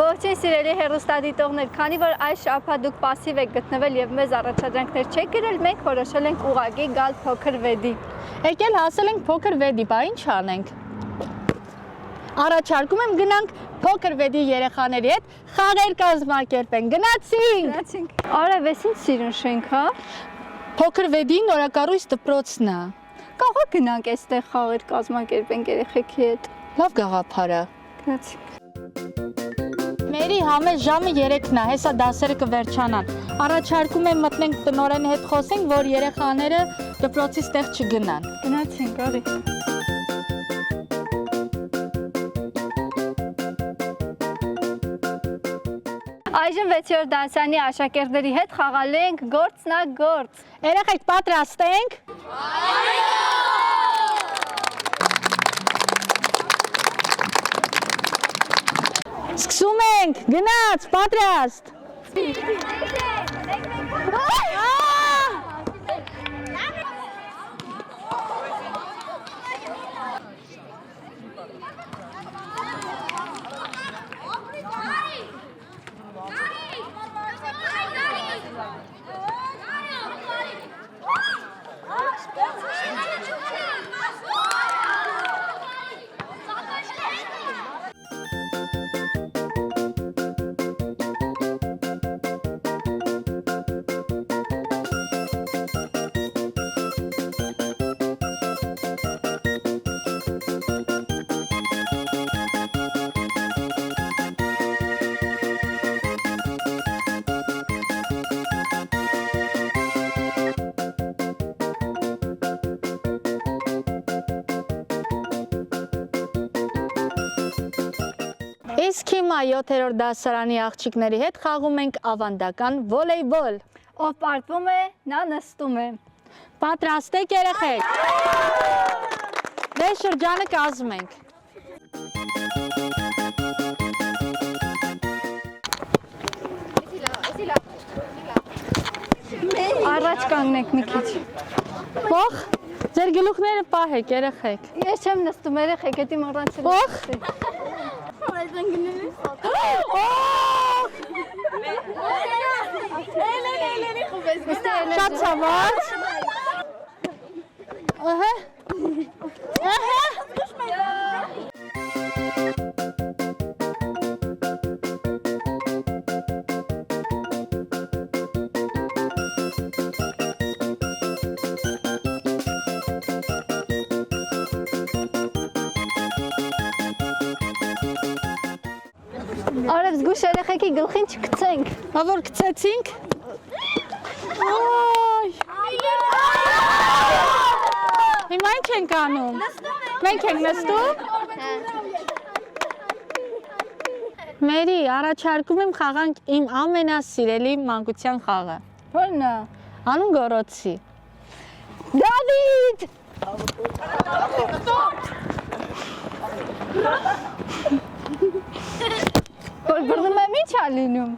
Ողջույն սիրելի հեռուստադիտողներ, քանի որ այս շաբաթ դուք պասիվ եք գտնվել եւ մեզ առաջադրանքներ չեք գրել, մենք որոշել ենք ուղղակի գալ փոքր վեդի։ Եկել հասել ենք փոքր վեդի, բա ինչ անենք։ Առաջարկում եմ գնանք փոքր վեդի երեխաների հետ խաղեր կազմակերպենք։ Գնացինք։ Արև, ես ինչ սիրուն շենք, հա։ Փոքր վեդի նորակառույց դպրոցն է։ Կարող գնանք այստեղ խաղեր կազմակերպենք երեխեքի հետ։ Լավ գաղափար է։ Գնացինք։ Մերի համես ժամը 3-ն է, հեսա դասերը կվերջանան։ Առաջարկում եմ մտնենք տնօրենի հետ խոսենք, որ երեխաները դպրոցից տեղ չգնան։ Գնացինք, արի։ Այժմ 6-րդ դասարանի աշակերտների հետ խաղալու ենք գործնագործ։ Երեխեք պատրաստ ենք։ Սկսում ենք, գնաց, պատրաստ։ Իսկ հիմա 7-րդ դասարանի աղջիկների հետ խաղում ենք ավանդական վոլեյբոլ։ Ով պարտվում է, նա նստում է։ Պատրաստ եք երեխեք։ Դե շրջանը կազմենք։ Առաջ կանգնեք մի քիչ։ Ոխ, ձեր գլուխները պահեք երեխեք։ Ես չեմ նստում, երեխեք, հետի մոռացել եմ։ Ոխ։ Շատ ցավոտ։ Ահա։ Արև զգուշ երեխեքի գլխին չգցենք։ Բա որ գցեցինք։ Ոյ։ Հիմա ինչ ենք անում։ Մենք ենք նստում։ Մերի, առաջարկում եմ խաղանք իմ ամենասիրելի մանկության խաղը։ Ո՞րն է։ Անուն գորոցի։ Դավիթ։ Որ բռնում եմ ինչ է լինում։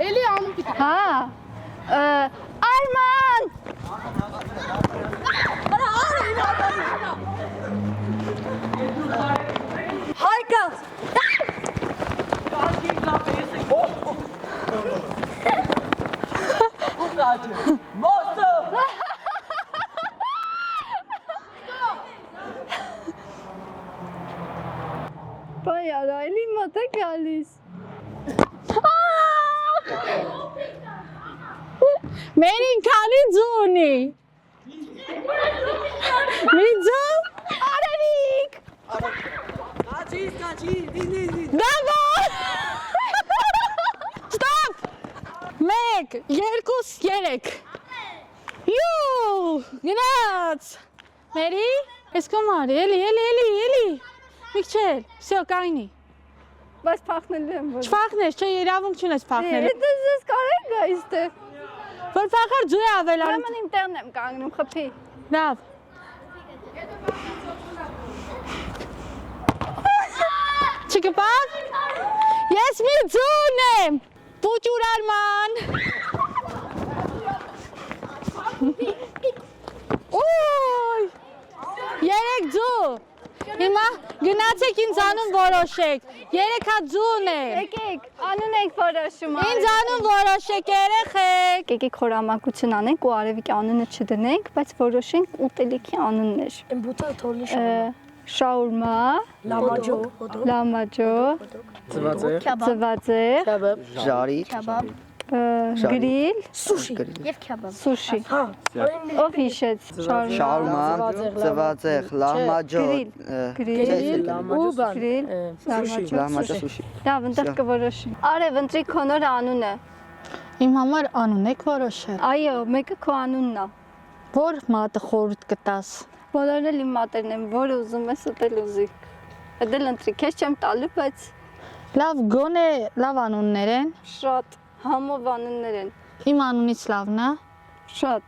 Էլի անում պիտի։ Հա։ Արման։ Հայկա։ Բայարա, էլի մոտ է գալիս։ Մերին քանի ձու ունի։ Մի ձու։ Արևիկ։ Դավո։ Ստոպ։ 1, 2, 3։ Յու, գնաց։ Մերի, ես կոմար, էլի։ Միքչել, всё, կայնի։ Բայց փախնել եմ որ։ Չփախնես, չէ, երավունք չունես փախնելու։ Հետո ես կարել գա այստեղ։ Որ փախար ձու է ավելանում։ Ուրեմն իմ տեղն եմ կանգնում, խփի։ Լավ։ Չկպավ։ Ես մի ձու ունեմ։ Պուճուր Արման։ Օй։ 3 ձու։ Հիմա գնացեք ինձ անուն որոշեք։ Երեք հատ ձուն է։ Եկեք, անուն ենք որոշում։ Ինձ անուն որոշեք երեխեք։ Եկեք խորամանկություն անենք ու Արևիկի անունը չդնենք, բայց որոշենք ուտելիքի անուններ։ Ըմբութը թորլի Շաուրմա, լամաջո, ծվածեղ, Ժարիր, գրիլ, Սուշի եւ քեբաբ։ սուշի։ Ով հիշեց շարմա, ծվածեղ, լահմաջո, գրիլ, լահմաջո սուշի։ Լավ, ընտեղ կորոշի։ Արև, ընտրի քո նոր անունը։ Իմ համար անուն եք որոշել։ Այո, մեկը քո անունն է։ Որ մատը խորհուրդ կտաս։ Բոլորն էլ իմ մատերն են, որը ուզում ես ուտել ուզի։ Դել ընտրի, քեզ չեմ տալու, բայց Լավ գոնե լավ անուններ են։ շատ համով անուններ են։ Իմ անունից լավն է։ Շատ։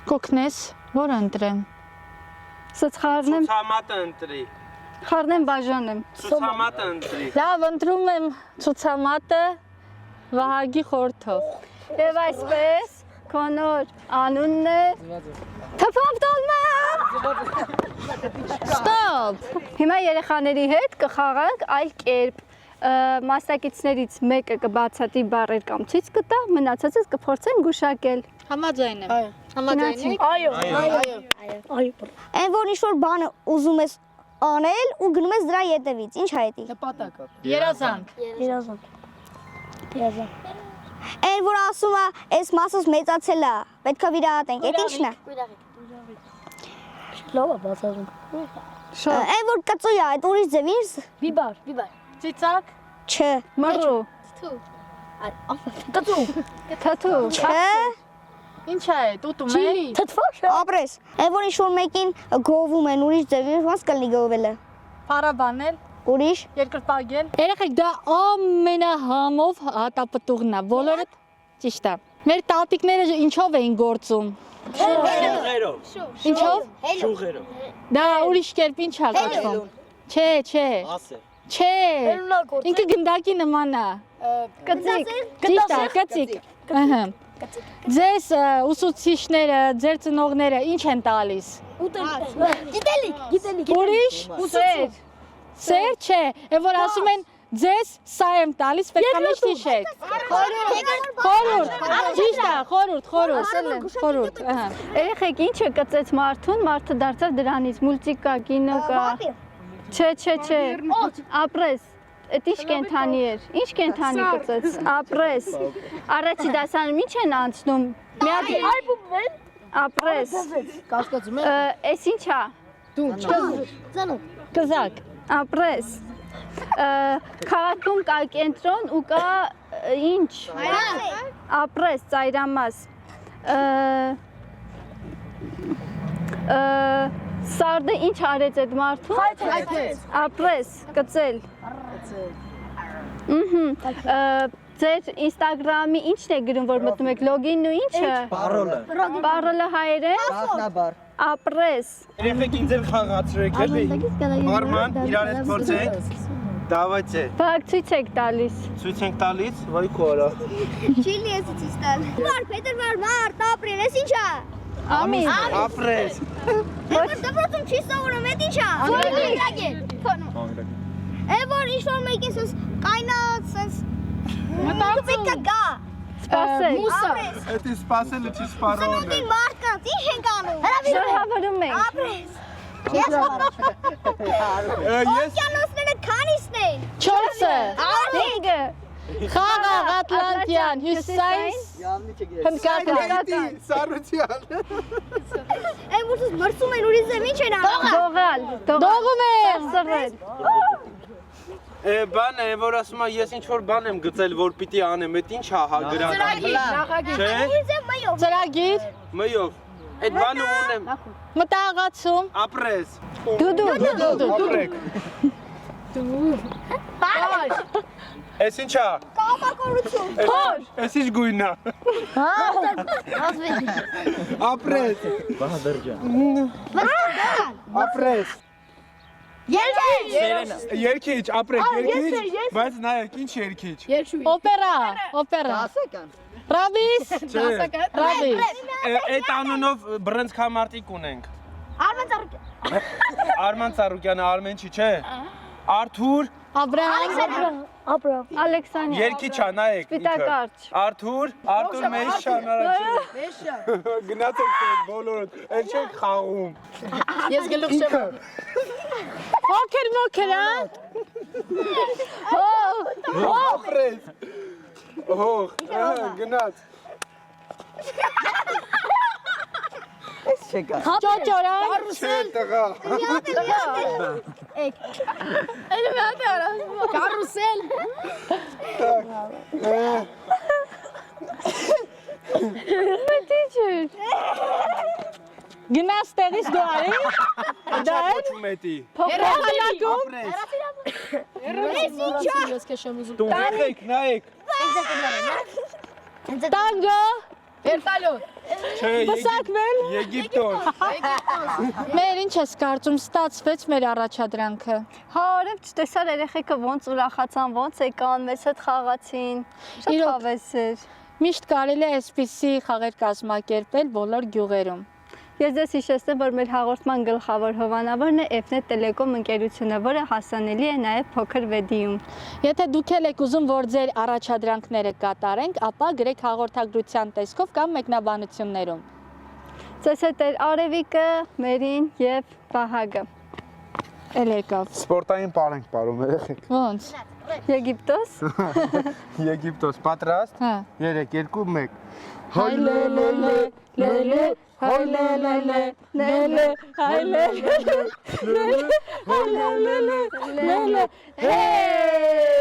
Կոկնես, որ ընտրեմ։ Սա խառնեմ, Ցուցամատը ընտրի։ խառնեմ բաժանեմ։ Ցուցամատը ընտրի։ Լավ, ընտրում եմ ցուցամատը Վահագի խորթով։ Եվ այսպես քո նոր անունն է Թփով տոլմա։ Ստոպ։ Հիմա երեխաների հետ կխաղանք այլ կերպ։ Մասնակիցներից մեկը կբացատրի բառեր կամ ցույց կտա, մնացածը կփորձեն գուշակել։ Համաձայն եմ։ Համաձայն եք։ Այո։ Այն որ ինչ-որ բանը ուզում ես անել ու գնում ես դրա ետևից, ինչ հայտի։ Երազանք։ Երազանք։ Այն որ ասում է, այս մասս մեծացել է, պետք է վիրահատենք, այդ ի՞նչն է։ Լավ է բացառում։ Այն որ կծու է, այդ ուրիշ ձև ինչ։ Բիբար։ Ծիծակ։ Չէ։ Մռու, Կծու։ թաթու, Չէ։ Ինչ է այդ ուտում եք։ Թթվոշ։ Ապրես։ Այն որ ինչ-որ մեկին գովում են ուրիշ ձև, ինչ մաս կլինի գովելը։ Փարաբանել, Ուրիշ։ երկրպագել։ Երեխեք դա ամենահամով հատապտուղն է։ Բոլորը ճիշտ է։ Մեր տատիկները ինչով էին գործում։ Շուղերով։ Ինչով։ Շուղերով։ Դա ուրիշ կերպ ինչ է կոչվում։ Չէ։ Ասե։ Չէ։ Ինքը գնդակի նման է։ կծիկ, Ճիշտ է, կծիկ։ Ահա։ Ձեզ ուսուցիչները, ձեր ծնողները ինչ են տալիս։ Գիտելիք։ Ուրիշ սեր, սեր չէ, այն որ ասում են ձեզ սա եմ տալիս, պետք է միշտ հիշեք։ Խորհուրդ։ Ճիշտ է, խորհուրդ, ահա։ երեխեք ինչը կծեց մարդուն, մարդը դարձավ դրանից, մուլտիկ կա, կինո կա։ Չէ, ապրես, էդ ինչ կենթանի էր, ինչ կենթանի կծեց, ապրես, առաջի դասանում ինչ են անցնում, մի հատ ապրես, էս ինչ ա, Կզակ։ ապրես, քաղաքում կա կենտրոն ու կա ինչ, ապրես, ծայրամաս, Սարդը ինչ արեց այդ մարդուն, ապրես, կծել, ձեր ինստագրամի ինչն է գրում, որ մտնում եք, լոգինն ու ինչը, բարոլը հայերեն, Ռասնաբար, ապրես, Երեխեք ինձ էլ խաղացրեք, էլի։ Արման, իրար հետ փորձենք։ Դավայցե։ բակ ցույց եք տալիս, Ցույց ենք տալիս, վայ քորա։ Չիլի ես ցույց տալ։ Փետրվար, մարտ, ապրիլ, ես ինչ է։ ամիս, Ապրես։ Որ դպրոցում չի սովորում, այդ ինչ է։ Այն որ ինչ-որ մեկին սենց կայնած, սենց պետք է գա։ սպասեք, Էդի սպասելը չի սպարողն է։ Ծնունդին մարդկանց, ինչ ենք անում։ շահավորում ենք, Ապրես։ Ես օկյանոսները քանիսն են։ 4-ը։ ինգը, Խաղաղ Ատլանտյան, հյուսիսային, հնդկական։ Սարության։ Այն որ սենց մրցում են ուրիշ ձև, ինչ են անում։ դողալ, Դողում եմ։ սղել, Բան է, որ ասում է, ես ինչ-որ բան եմ գծել, որ պիտի անեմ, էդ ինչ հա գրական։ Չէ, Ուրիշ ձև մայով։ Ծրագիր, մյով։ Այդ բանը ունեմ, մտահղացում, ապրես։ դուդու, Ապրեք։ Էս ինչ է։ Կամակորություն։ Էս ինչ գույն է։ Ապրես։ Ապրես։ Երկիչ, ապրեք, երկիչ, բայց նայեք, ինչ երկիչ։ օպերա։ դասական, Ռաբիս։ Ռաբիս։ Այդ անունով բռնցքամարտիկ ունենք։ Արման Ծառուկյանը Արմենչի չէ։ Արթուր Աբրահամ։ Ալեքսանյան։ Երկիչա նայեք ինքը։ Սպիտակարճ։ Արթուր Մեշան առաջին։ Գնացեք բոլորդ, էլ չեք խաղում։ Ես գլուխ չեմ։ Հոքեր մոքեր, Ապրես։ Գնաց։ Չեկա։ Ճոճորան։ Չէ տղա։ Կարուսել։ Մտիչր։ Գնաց տեղից դու արի։ Դա ոչում էտի։ Հերախալակում։ Ապրես։ Դու նայեք։ Տանգո։ Չէ, Բսակվել։ Եգիպտոս։ Մեր ինչ ես կարծում ստացվեց մեր առաջադրանքը։ Հա, արև չտեսար երեխեքը ոնց ուրախացան, ոնց եկան, մեզ հետ խաղացին։ Շատ Իրոք։ հավես էր։ Միշտ կարելի է այսպիսի խաղեր կազմակերպել բոլոր գյուղերում։ Ես ձեզ հիշեցնեմ, որ մեր հաղորդման գլխավոր հովանավորն է Efnet Telecom ընկերությունը, որը հասանելի է նաև փոքր վեդիում։ Եթե դուք եք ուզում, որ ձեր առաջադրանքները կատարենք, ապա գրեք հաղորդագրության տեսքով կամ մեկնաբանություններում։ Ձեզ հետ էր Արևիկը, Մերին եւ Վահագը։ Էլ եկավ։ Սպորտային պար ենք պարում երեխեք։ Ոնց։ Եգիպտոս։ Եգիպտոս, պատրաստ։ Հա։ 3, 2, 1։ Հայ լելե, լելե, հայ լելե, լելե, հայ լելե, լելե, հայ լելե, լելե, հեյ։